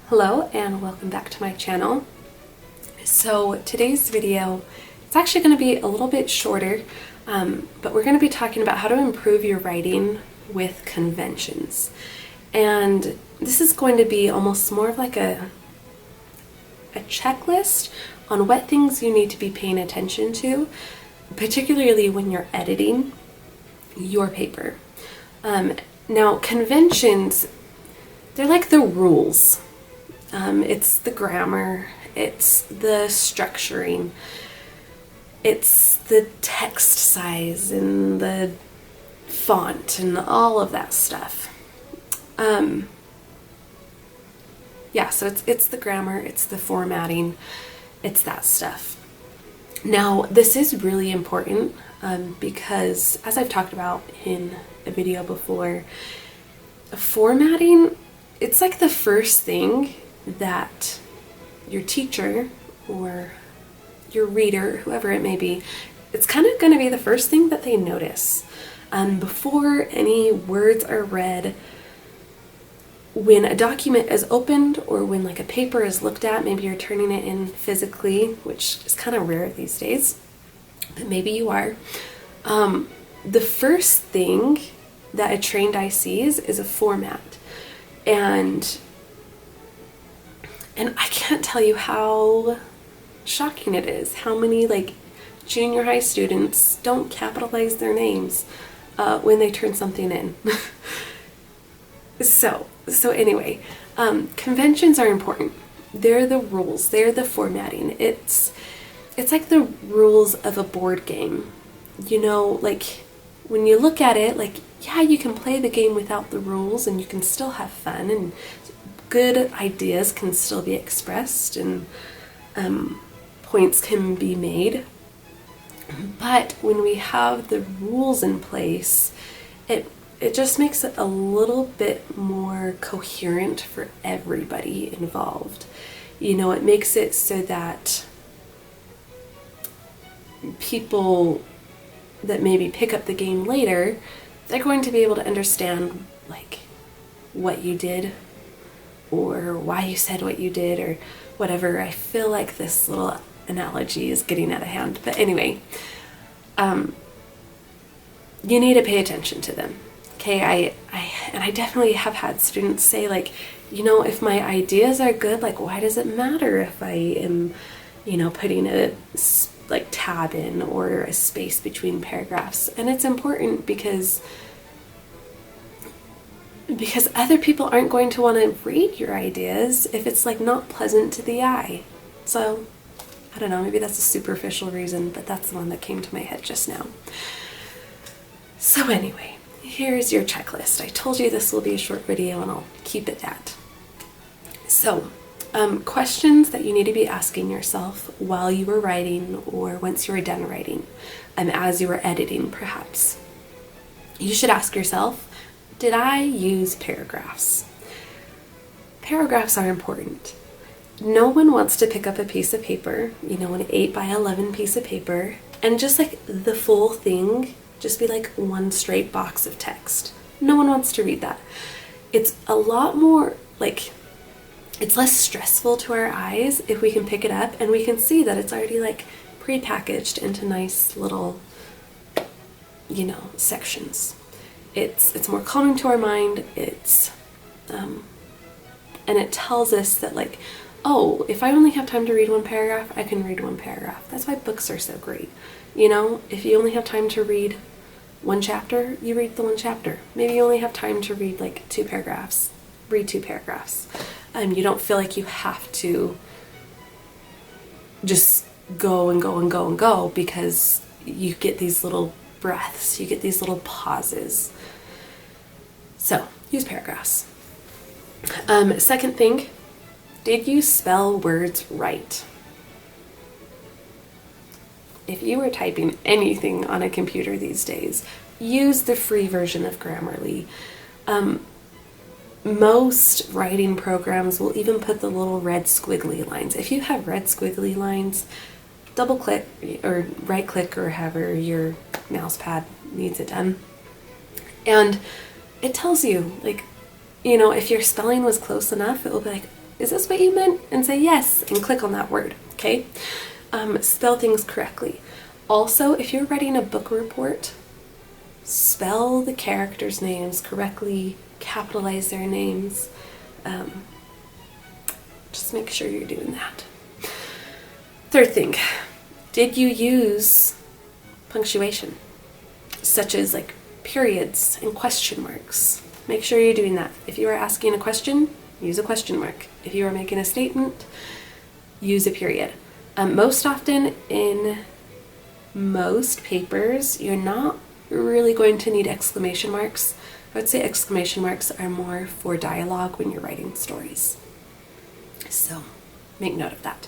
Hello and welcome back to my channel. So today's video, it's actually going to be a little bit shorter, but we're going to be talking about how to improve your writing with conventions. And this is going to be almost more of like a checklist on what things you need to be paying attention to, particularly when you're editing your paper. Now conventions, they're like the rules. It's the grammar, it's the structuring, it's the text size and the font and all of that stuff. Yeah, so it's the grammar, it's the formatting, it's that stuff. Now, this is really important because, as I've talked about in a video before, formatting, it's like the first thing that your teacher or your reader, whoever it may be, it's kind of going to be the first thing that they notice. Before any words are read, when a document is opened or when like a paper is looked at, maybe you're turning it in physically, which is kind of rare these days, but maybe you are. The first thing that a trained eye sees is a format. And I can't tell you how shocking it is how many like junior high students don't capitalize their names when they turn something in. So anyway, conventions are important. They're the rules, they're the formatting. It's like the rules of a board game. You know, like when you look at it, like, yeah, you can play the game without the rules and you can still have fun and good ideas can still be expressed and points can be made. But when we have the rules in place, it just makes it a little bit more coherent for everybody involved. You know, it makes it so that people that maybe pick up the game later, they're going to be able to understand like what you did or why you said what you did or whatever. I feel like this little analogy is getting out of hand, but anyway, you need to pay attention to them. Okay, I definitely have had students say like, you know, if my ideas are good, like why does it matter if I am, you know, putting a like tab in or a space between paragraphs? And it's important because other people aren't going to want to read your ideas if it's like not pleasant to the eye. So I don't know, maybe that's a superficial reason, but that's the one that came to my head just now. So anyway, here's your checklist. I told you this will be a short video and I'll keep it that. So questions that you need to be asking yourself while you were writing or once you were done writing, as you were editing perhaps. You should ask yourself, did I use paragraphs? Paragraphs are important. No one wants to pick up a piece of paper, you know, an 8x11 piece of paper, and just like the full thing, just be like one straight box of text. No one wants to read that. It's a lot more like, it's less stressful to our eyes if we can pick it up and we can see that it's already like pre-packaged into nice little, you know, sections. It's more calming to our mind. It's and it tells us that like, oh, if I only have time to read one paragraph, I can read one paragraph. That's why books are so great. You know, if you only have time to read one chapter, you read the one chapter. Maybe you only have time to read like 2 paragraphs. Read 2 paragraphs. You don't feel like you have to just go and go and go and go because you get these little breaths, you get these little pauses. So use paragraphs. Second thing, did you spell words right? If you were typing anything on a computer these days, use the free version of Grammarly. Most writing programs will even put the little red squiggly lines. If you have red squiggly lines, double click or right click or however your mouse pad needs it done. And it tells you like, you know, if your spelling was close enough, it will be like, is this what you meant? And say yes, and click on that word, okay? Spell things correctly. Also, if you're writing a book report, spell the characters' names correctly, capitalize their names. Just make sure you're doing that. Third thing, did you use punctuation, such as like periods and question marks? Make sure you're doing that. If you are asking a question, use a question mark. If you are making a statement, use a period. Most often in most papers, you're not really going to need exclamation marks. I would say exclamation marks are more for dialogue when you're writing stories. So make note of that.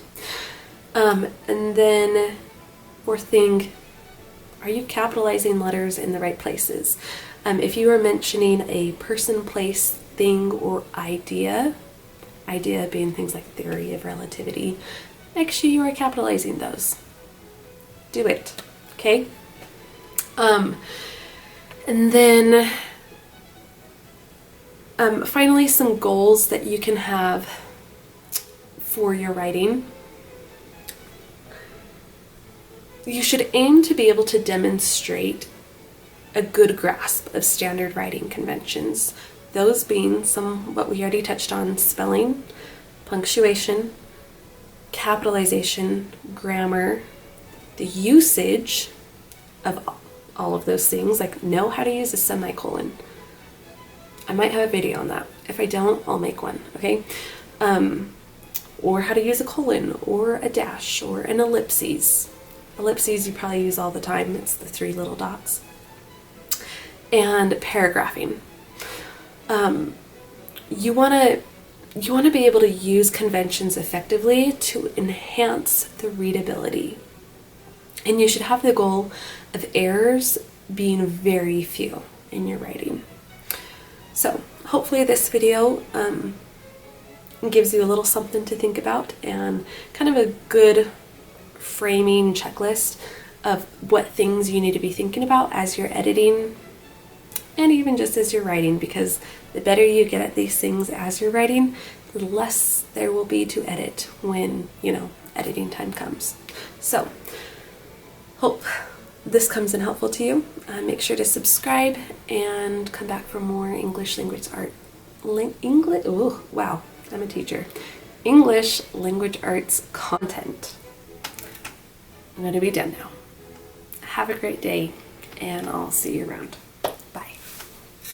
And then fourth thing, are you capitalizing letters in the right places? If you are mentioning a person, place, thing, or idea being things like theory of relativity, make sure you are capitalizing those. Do it, okay? And then finally, some goals that you can have for your writing. You should aim to be able to demonstrate a good grasp of standard writing conventions. Those being what we already touched on: spelling, punctuation, capitalization, grammar, the usage of all of those things, like know how to use a semicolon. I might have a video on that. If I don't, I'll make one, okay? Or how to use a colon, or a dash, or an ellipses. Ellipses you probably use all the time. It's the 3 little dots. And paragraphing. You want to be able to use conventions effectively to enhance the readability. And you should have the goal of errors being very few in your writing. So hopefully this video gives you a little something to think about and kind of a good framing checklist of what things you need to be thinking about as you're editing and even just as you're writing, because the better you get at these things as you're writing, the less there will be to edit when, editing time comes. So, hope this comes in helpful to you. Make sure to subscribe and come back for more English language art. Wow, I'm a teacher. English language arts content. I'm going to be done now. Have a great day, and I'll see you around.